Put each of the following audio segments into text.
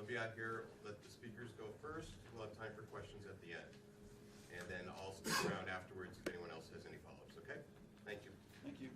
be out here, let the speakers go first. We'll have time for questions at the end. And then I'll stick around afterwards if anyone else has any follow-ups, okay? Thank you. Thank you.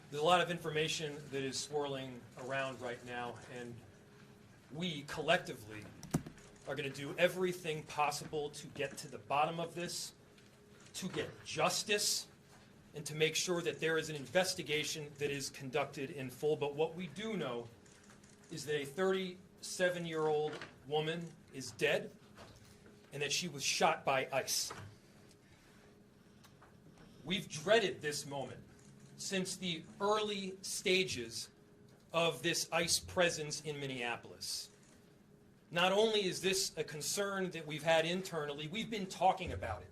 There's a lot of information that is swirling around right now, and we collectively are going to do everything possible to get to the bottom of this, to get justice, and to make sure that there is an investigation that is conducted in full. But what we do know is that a 37-year-old woman is dead and that she was shot by ICE. We've dreaded this moment since the early stages of this ICE presence in Minneapolis. Not only is this a concern that we've had internally, we've been talking about it.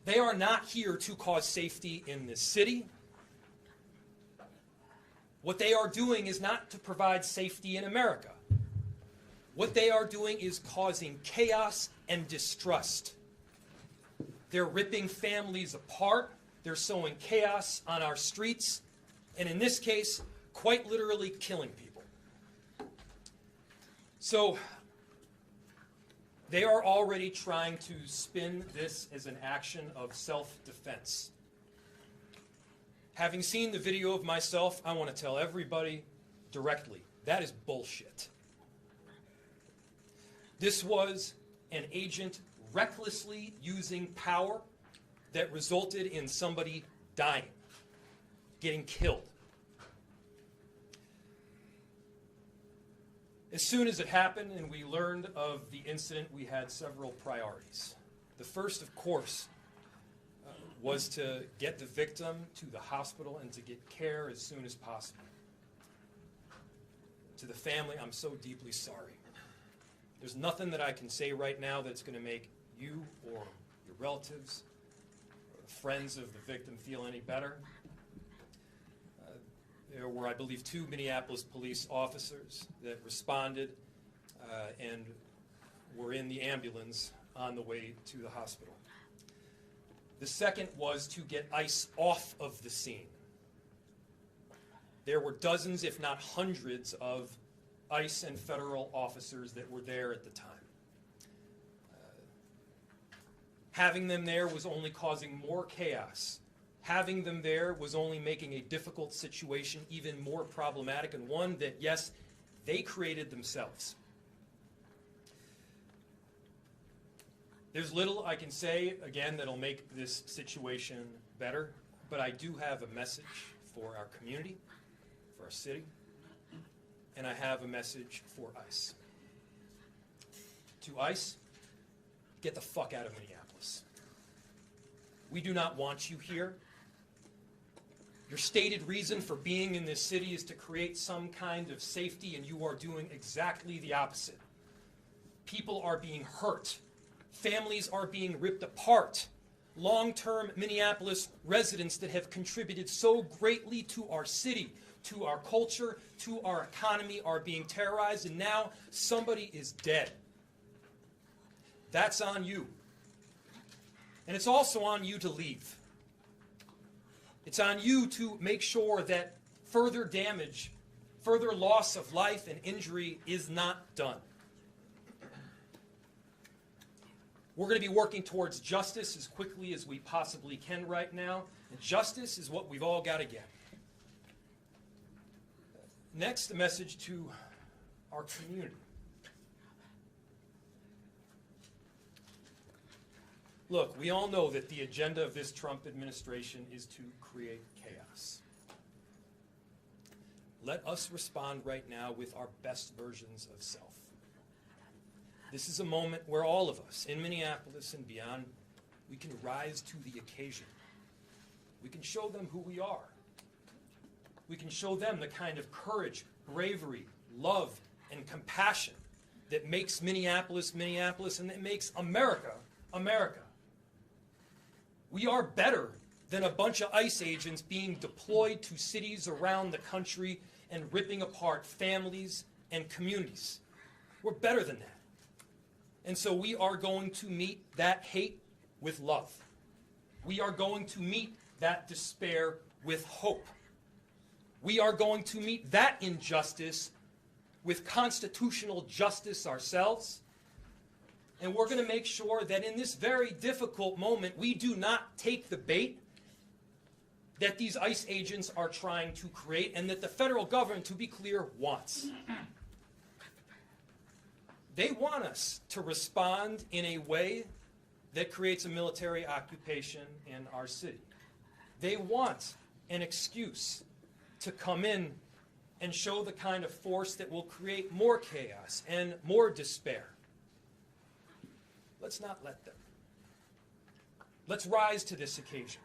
They are not here to cause safety in this city. What they are doing is not to provide safety in America. What they are doing is causing chaos and distrust. They're ripping families apart. They're sowing chaos on our streets, and in this case, quite literally killing people. So they are already trying to spin this as an action of self-defense. Having seen the video of myself, I want to tell everybody directly, that is bullshit. This was an agent recklessly using power that resulted in somebody dying, getting killed. As soon as it happened and we learned of the incident, we had several priorities. The first, of course, was to get the victim to the hospital and to get care as soon as possible. To the family, I'm so deeply sorry. There's nothing that I can say right now that's going to make you or your relatives friends of the victim feel any better. There were, I believe, 2 Minneapolis police officers that responded and were in the ambulance on the way to the hospital. The second was to get ICE off of the scene. There were dozens, if not hundreds, of ICE and federal officers that were there at the time. Having them there was only causing more chaos. Having them there was only making a difficult situation even more problematic, and one that, yes, they created themselves. There's little I can say, again, that'll make this situation better, but I do have a message for our community, for our city, and I have a message for ICE. To ICE, get the fuck out of Minneapolis. We do not want you here. Your stated reason for being in this city is to create some kind of safety, and you are doing exactly the opposite. People are being hurt. Families are being ripped apart. Long-term Minneapolis residents that have contributed so greatly to our city, to our culture, to our economy are being terrorized, and now somebody is dead. That's on you. And it's also on you to leave. It's on you to make sure that further damage, further loss of life and injury is not done. We're going to be working towards justice as quickly as we possibly can right now. And justice is what we've all got to get. Next, a message to our community. Look, we all know that the agenda of this Trump administration is to create chaos. Let us respond right now with our best versions of self. This is a moment where all of us in Minneapolis and beyond, we can rise to the occasion. We can show them who we are. We can show them the kind of courage, bravery, love, and compassion that makes Minneapolis, Minneapolis, and that makes America, America. We are better than a bunch of ICE agents being deployed to cities around the country and ripping apart families and communities. We're better than that. And so we are going to meet that hate with love. We are going to meet that despair with hope. We are going to meet that injustice with constitutional justice ourselves. And we're going to make sure that in this very difficult moment, we do not take the bait that these ICE agents are trying to create and that the federal government, to be clear, wants. They want us to respond in a way that creates a military occupation in our city. They want an excuse to come in and show the kind of force that will create more chaos and more despair. Let's not let them. Let's rise to this occasion.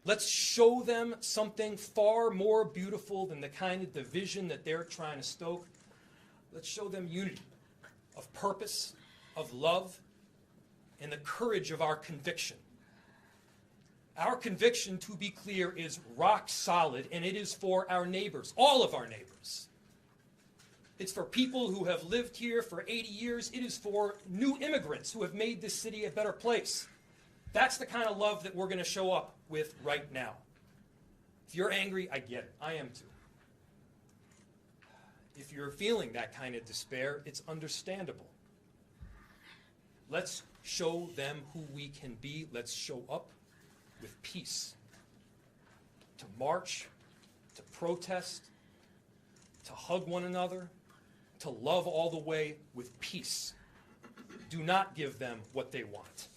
Let's show them something far more beautiful than the kind of division that they're trying to stoke. Let's show them unity of purpose, of love, and the courage of our conviction. Our conviction, to be clear, is rock solid, and it is for our neighbors, all of our neighbors. It's for people who have lived here for 80 years. It is for new immigrants who have made this city a better place. That's the kind of love that we're going to show up with right now. If you're angry, I get it. I am too. If you're feeling that kind of despair, it's understandable. Let's show them who we can be. Let's show up with peace. To march, to protest, to hug one another, to love all the way with peace. Do not give them what they want.